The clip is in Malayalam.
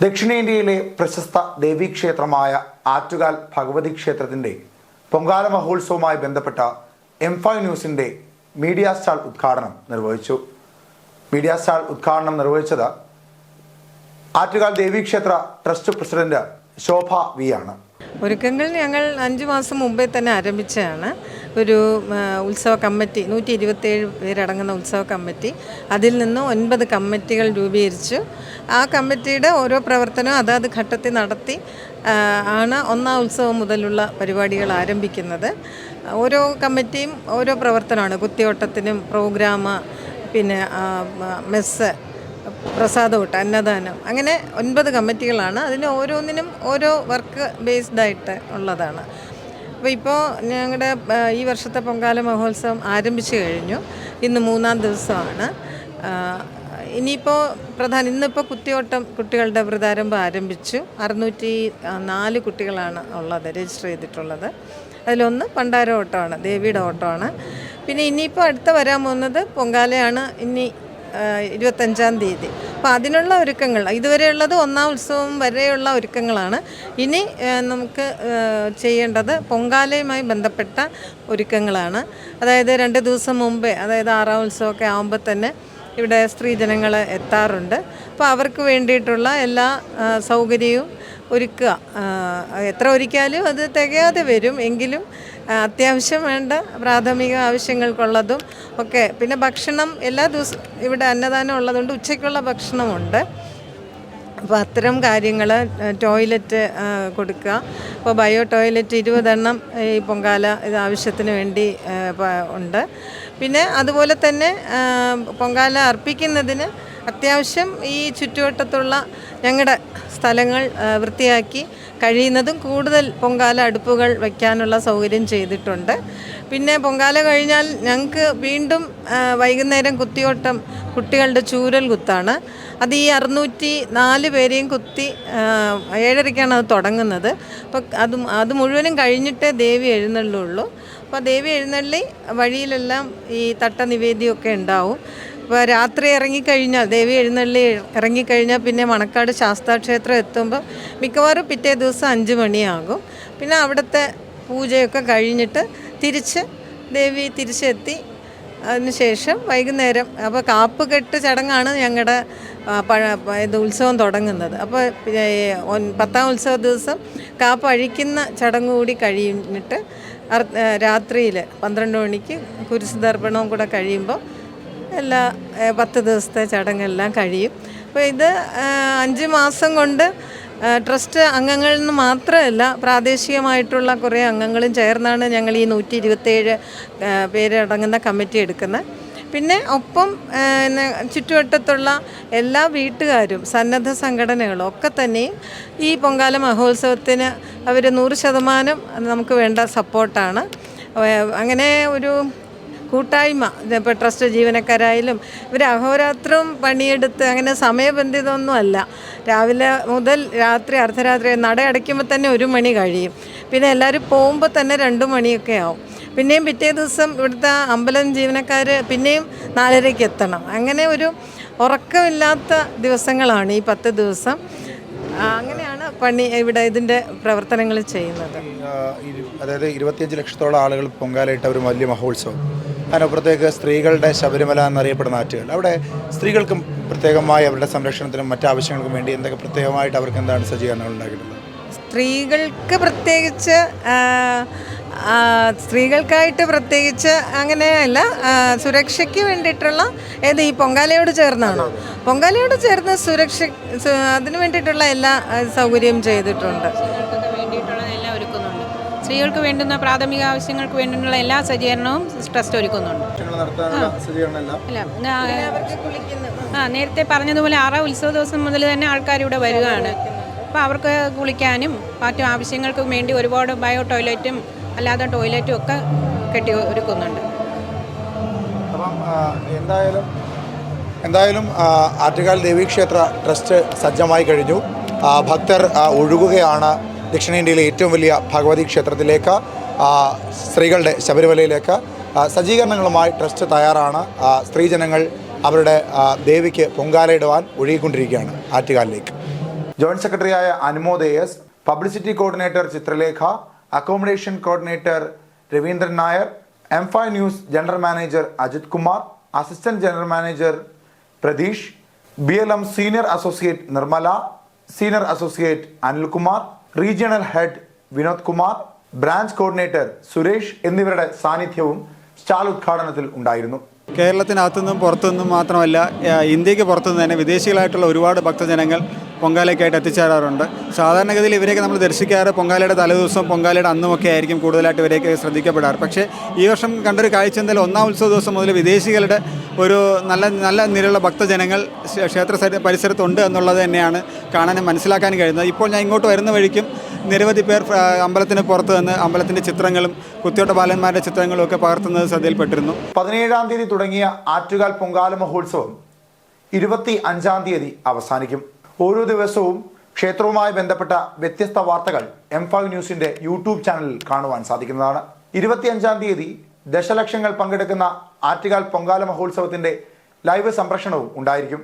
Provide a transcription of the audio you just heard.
ദക്ഷിണേന്ത്യയിലെ പ്രശസ്ത ദേവീക്ഷേത്രമായ ആറ്റുകാൽ ഭഗവതി ക്ഷേത്രത്തിന്റെ പൊങ്കാല മഹോത്സവവുമായി ബന്ധപ്പെട്ട M5 ന്യൂസിന്റെ മീഡിയ സ്റ്റാൾ ഉദ്ഘാടനം നിർവഹിച്ചു. മീഡിയ സ്റ്റാൾ ഉദ്ഘാടനം നിർവഹിച്ചത് ആറ്റുകാൽ ദേവീക്ഷേത്ര ട്രസ്റ്റ് പ്രസിഡന്റ് ശോഭ വി ആണ്. ഒരുക്കങ്ങൾ ഞങ്ങൾ 5 മാസം മുമ്പേ തന്നെ ആരംഭിച്ചതാണ്. ഒരു ഉത്സവ കമ്മിറ്റി 127 പേരടങ്ങുന്ന ഉത്സവ കമ്മിറ്റി, അതിൽ നിന്ന് 9 കമ്മിറ്റികൾ രൂപീകരിച്ചു. ആ കമ്മിറ്റിയുടെ ഓരോ പ്രവർത്തനവും അതാത് ഘട്ടത്തിൽ നടത്തി ആണ് ഒന്നാം ഉത്സവം മുതലുള്ള പരിപാടികൾ ആരംഭിക്കുന്നത്. ഓരോ കമ്മിറ്റിയും ഓരോ പ്രവർത്തനമാണ്. കുത്തിയോട്ടത്തിനും പ്രോഗ്രാം, പിന്നെ മെസ്സ്, പ്രസാദോട്ട്, അന്നദാനം, അങ്ങനെ 9 കമ്മിറ്റികളാണ്. അതിന് ഓരോന്നിനും ഓരോ വർക്ക് ബേസ്ഡായിട്ട് ഉള്ളതാണ്. ഇപ്പോൾ ഞങ്ങളുടെ ഈ വർഷത്തെ പൊങ്കാല മഹോത്സവം ആരംഭിച്ചു കഴിഞ്ഞു. ഇന്ന് 3-ാം ദിവസമാണ്. ഇനിയിപ്പോൾ ഇന്നിപ്പോൾ കുത്തിയോട്ടം കുട്ടികളുടെ വ്രതാരംഭം ആരംഭിച്ചു. 604 കുട്ടികളാണ് ഉള്ളത്, രജിസ്റ്റർ ചെയ്തിട്ടുള്ളത്. അതിലൊന്ന് പണ്ടാര ഓട്ടമാണ്, ദേവിയുടെ ഓട്ടമാണ്. പിന്നെ ഇനിയിപ്പോൾ അടുത്ത വരാൻ പോകുന്നത് പൊങ്കാലയാണ്. ഇനി 25-ാം തീയതി. അപ്പോൾ അതിനുള്ള ഒരുക്കങ്ങൾ, ഇതുവരെയുള്ളത് ഒന്നാം ഉത്സവം വരെയുള്ള ഒരുക്കങ്ങളാണ്. ഇനി നമുക്ക് ചെയ്യേണ്ടത് പൊങ്കാലയുമായി ബന്ധപ്പെട്ട ഒരുക്കങ്ങളാണ്. അതായത് 2 ദിവസം മുമ്പേ, അതായത് 6-ാം ഉത്സവമൊക്കെ ആകുമ്പോൾ തന്നെ ഇവിടെ സ്ത്രീജനങ്ങൾ എത്താറുണ്ട്. അപ്പോൾ അവർക്ക് വേണ്ടിയിട്ടുള്ള എല്ലാ സൗകര്യവും ഒരുക്കുക. എത്ര ഒരുക്കിയാലും അത് തികയാതെ വരും. എങ്കിലും അത്യാവശ്യം വേണ്ട പ്രാഥമിക ആവശ്യങ്ങൾക്കുള്ളതും ഒക്കെ. പിന്നെ ഭക്ഷണം എല്ലാ ദിവസവും ഇവിടെ അന്നദാനം ഉള്ളതുകൊണ്ട് ഉച്ചയ്ക്കുള്ള ഭക്ഷണമുണ്ട്. അപ്പോൾ അത്തരം കാര്യങ്ങൾ, ടോയ്ലറ്റ് കൊടുക്കുക. ഇപ്പോൾ ബയോ ടോയ്ലറ്റ് 20 എണ്ണം ഈ പൊങ്കാല ഇത് ആവശ്യത്തിന് വേണ്ടി ഉണ്ട്. പിന്നെ അതുപോലെ തന്നെ പൊങ്കാല അർപ്പിക്കുന്നതിന് അത്യാവശ്യം ഈ ചുറ്റുവട്ടത്തുള്ള ഞങ്ങളുടെ സ്ഥലങ്ങൾ വൃത്തിയാക്കി കഴിയുന്നതും കൂടുതൽ പൊങ്കാല അടുപ്പുകൾ വയ്ക്കാനുള്ള സൗകര്യം ചെയ്തിട്ടുണ്ട്. പിന്നെ പൊങ്കാല കഴിഞ്ഞാൽ ഞങ്ങൾക്ക് വീണ്ടും വൈകുന്നേരം കുത്തിയോട്ടം, കുട്ടികളുടെ ചൂരൽ കുത്താണ്. അത് ഈ 604 പേരെയും കുത്തി 7:30ക്കാണ് അത് തുടങ്ങുന്നത്. അപ്പോൾ അത് മുഴുവനും കഴിഞ്ഞിട്ടേ ദേവി എഴുന്നള്ളുള്ളൂ. അപ്പോൾ ദേവി എഴുന്നള്ളി വഴിയിലെല്ലാം ഈ തട്ട നിവേദ്യമൊക്കെ ഉണ്ടാവും. ഇപ്പോൾ രാത്രി ഇറങ്ങിക്കഴിഞ്ഞാൽ, ദേവി എഴുന്നള്ളി ഇറങ്ങിക്കഴിഞ്ഞാൽ പിന്നെ മണക്കാട് ശാസ്താക്ഷേത്രം എത്തുമ്പോൾ മിക്കവാറും പിറ്റേ ദിവസം 5 മണിയാകും. പിന്നെ അവിടുത്തെ പൂജയൊക്കെ കഴിഞ്ഞിട്ട് ദേവി തിരിച്ചെത്തി. അതിനുശേഷം വൈകുന്നേരം അപ്പോൾ കാപ്പുകെട്ട് ചടങ്ങാണ് ഞങ്ങളുടെ ഉത്സവം തുടങ്ങുന്നത്. അപ്പോൾ 10-ാം ഉത്സവ ദിവസം കാപ്പ് അഴിക്കുന്ന ചടങ്ങ് കൂടി കഴിഞ്ഞിട്ട് രാത്രിയിൽ 12 മണിക്ക് കുരിശുദർപ്പണവും കൂടെ കഴിയുമ്പോൾ എല്ലാ 10 ദിവസത്തെ ചടങ്ങെല്ലാം കഴിയും. അപ്പോൾ ഇത് 5 മാസം കൊണ്ട് ട്രസ്റ്റ് അംഗങ്ങളിൽ നിന്ന് മാത്രമല്ല, പ്രാദേശികമായിട്ടുള്ള കുറേ അംഗങ്ങളും ചേർന്നാണ് ഞങ്ങൾ ഈ 127 പേരടങ്ങുന്ന കമ്മിറ്റി എടുക്കുന്നത്. പിന്നെ ഒപ്പം ചുറ്റുവട്ടത്തുള്ള എല്ലാ വീട്ടുകാരും, സന്നദ്ധ സംഘടനകളും ഒക്കെ തന്നെയും ഈ പൊങ്കാല മഹോത്സവത്തിന് അവർ 100% നമുക്ക് വേണ്ട സപ്പോർട്ടാണ്. അങ്ങനെ ഒരു കൂട്ടായ്മ, ഇപ്പോൾ ട്രസ്റ്റ് ജീവനക്കാരായാലും ഇവർ അഹോരാത്രം പണിയെടുത്ത്, അങ്ങനെ സമയബന്ധിതമൊന്നും അല്ല. രാവിലെ മുതൽ രാത്രി അർദ്ധരാത്രി നട അടയ്ക്കുമ്പോൾ തന്നെ 1 മണി കഴിയും. പിന്നെ എല്ലാവരും പോകുമ്പോൾ തന്നെ 2 മണിയൊക്കെ ആവും. പിന്നെയും പിറ്റേ ദിവസം ഇവിടുത്തെ അമ്പലം ജീവനക്കാർ പിന്നെയും 4:30ക്ക് എത്തണം. അങ്ങനെ ഒരു ഉറക്കമില്ലാത്ത ദിവസങ്ങളാണ് ഈ 10 ദിവസം. അങ്ങനെയാണ് ഇവിടെ ഇതിൻ്റെ പ്രവർത്തനങ്ങൾ ചെയ്യുന്നത്. അതായത് 25 ലക്ഷത്തോളം ആളുകൾ പൊങ്കാലയിട്ട ഒരു വലിയ മഹോത്സവം. അതിനപ്പുറത്തേക്ക് സ്ത്രീകളുടെ ശബരിമല എന്നറിയപ്പെടുന്ന ആറ്റുകൾ, അവിടെ സ്ത്രീകൾക്കും പ്രത്യേകമായി അവരുടെ സംരക്ഷണത്തിനും മറ്റാവശ്യങ്ങൾക്കും വേണ്ടി എന്തൊക്കെ പ്രത്യേകമായിട്ട് അവർക്ക് എന്താണ് സജ്ജീകരണങ്ങൾ ഉണ്ടാക്കിയിട്ടുള്ളത്? സ്ത്രീകൾക്കായിട്ട് പ്രത്യേകിച്ച് അങ്ങനെയല്ല, സുരക്ഷയ്ക്ക് വേണ്ടിയിട്ടുള്ള ഈ പൊങ്കാലയോട് ചേർന്നാണോ? പൊങ്കാലയോട് ചേർന്ന് അതിന് വേണ്ടിയിട്ടുള്ള എല്ലാ സൗകര്യവും ചെയ്തിട്ടുണ്ട്. സ്ത്രീകൾക്ക് വേണ്ടുന്ന പ്രാഥമിക ആവശ്യങ്ങൾക്ക് വേണ്ടിയുള്ള എല്ലാ സജ്ജീകരണവും ട്രസ്റ്റ് ഒരുക്കുന്നുണ്ട്. നേരത്തെ പറഞ്ഞതുപോലെ 6-ാം ഉത്സവ ദിവസം മുതൽ തന്നെ ആൾക്കാർ ഇവിടെ വരികയാണ്. അപ്പോൾ അവർക്ക് കുളിക്കാനും മറ്റു ആവശ്യങ്ങൾക്കും വേണ്ടി ഒരുപാട് ബയോ ടോയ്ലറ്റും അല്ലാതെ ടോയ്ലറ്റും ഒക്കെ കെട്ടി ഒരുക്കുന്നുണ്ട്. അപ്പം എന്തായാലും ആറ്റുകാൽ ദേവീക്ഷേത്ര ട്രസ്റ്റ് സജ്ജമായി കഴിഞ്ഞു. ഭക്തർ ഒഴുകുകയാണ് ദക്ഷിണേന്ത്യയിലെ ഏറ്റവും വലിയ ഭഗവതി ക്ഷേത്രത്തിലേക്ക്, സ്ത്രീകളുടെ ശബരിമലയിലേക്ക്. സജ്ജീകരണങ്ങളുമായി ട്രസ്റ്റ് തയ്യാറാണ്. സ്ത്രീജനങ്ങൾ അവരുടെ ദേവിക്ക് പൊങ്കാലയിടുവാൻ ഒഴുകിക്കൊണ്ടിരിക്കുകയാണ് ആറ്റുകാലിലേക്ക്. ജോയിന്റ് സെക്രട്ടറിയായ Anumod publicity coordinator Chithralekha, accommodation coordinator Raveendran Nair, M5 news general manager Ajith Kumar, assistant general manager Pratheesh, BLM senior associate Nirmala, senior associate Anilkumar, regional head Vinod Kumar, branch coordinator Suresh എന്നിവരുടെ സാന്നിധ്യവും സ്റ്റാൾ ഉദ്ഘാടനത്തിൽ ഉണ്ടായിരുന്നു. കേരളത്തിനകത്തുനിന്നും പുറത്തുനിന്നും മാത്രമല്ല, ഇന്ത്യക്ക് പുറത്തുനിന്ന് തന്നെ വിദേശികളായിട്ടുള്ള ഒരുപാട് ഭക്തജനങ്ങൾ പൊങ്കാലയ്ക്കായിട്ട് എത്തിച്ചേരാറുണ്ട്. സാധാരണഗതിയിൽ ഇവരെയൊക്കെ നമ്മൾ ദർശിക്കാറ് പൊങ്കാലയുടെ തലേദിവസം പൊങ്കാലയുടെ അന്നുമൊക്കെ ആയിരിക്കും കൂടുതലായിട്ട് ഇവരെയൊക്കെ ശ്രദ്ധിക്കപ്പെടാറ്. പക്ഷേ ഈ വർഷം കണ്ടൊരു കാഴ്ച എന്തായാലും ഒന്നാം ഉത്സവ ദിവസം മുതൽ വിദേശികളുടെ ഒരു നല്ല നിരയുള്ള ഭക്തജനങ്ങൾ ക്ഷേത്ര പരിസരത്തുണ്ട് എന്നുള്ളത് തന്നെയാണ് കാണാനും മനസ്സിലാക്കാനും കഴിയുന്നത്. ഇപ്പോൾ ഞാൻ ഇങ്ങോട്ട് വരുന്ന വഴിക്കും നിരവധി പേർ അമ്പലത്തിന് പുറത്ത് നിന്ന് അമ്പലത്തിൻ്റെ ചിത്രങ്ങളും കുത്തിയോട്ട ബാലന്മാരുടെ ചിത്രങ്ങളും ഒക്കെ പകർത്തുന്നത് ശ്രദ്ധയിൽപ്പെട്ടിരുന്നു. 17-ാം തീയതി തുടങ്ങിയ ആറ്റുകാൽ പൊങ്കാല മഹോത്സവം 25-ാം തീയതി അവസാനിക്കും. ഓരോ ദിവസവും ക്ഷേത്രവുമായി ബന്ധപ്പെട്ട വ്യത്യസ്ത വാർത്തകൾ M5 ന്യൂസിന്റെ യൂട്യൂബ് ചാനലിൽ കാണുവാൻ സാധിക്കുന്നതാണ്. 25-ാം തീയതി ദശലക്ഷങ്ങൾ പങ്കെടുക്കുന്ന ആറ്റുകാൽ പൊങ്കാല മഹോത്സവത്തിന്റെ ലൈവ് സംപ്രേഷണവും ഉണ്ടായിരിക്കും.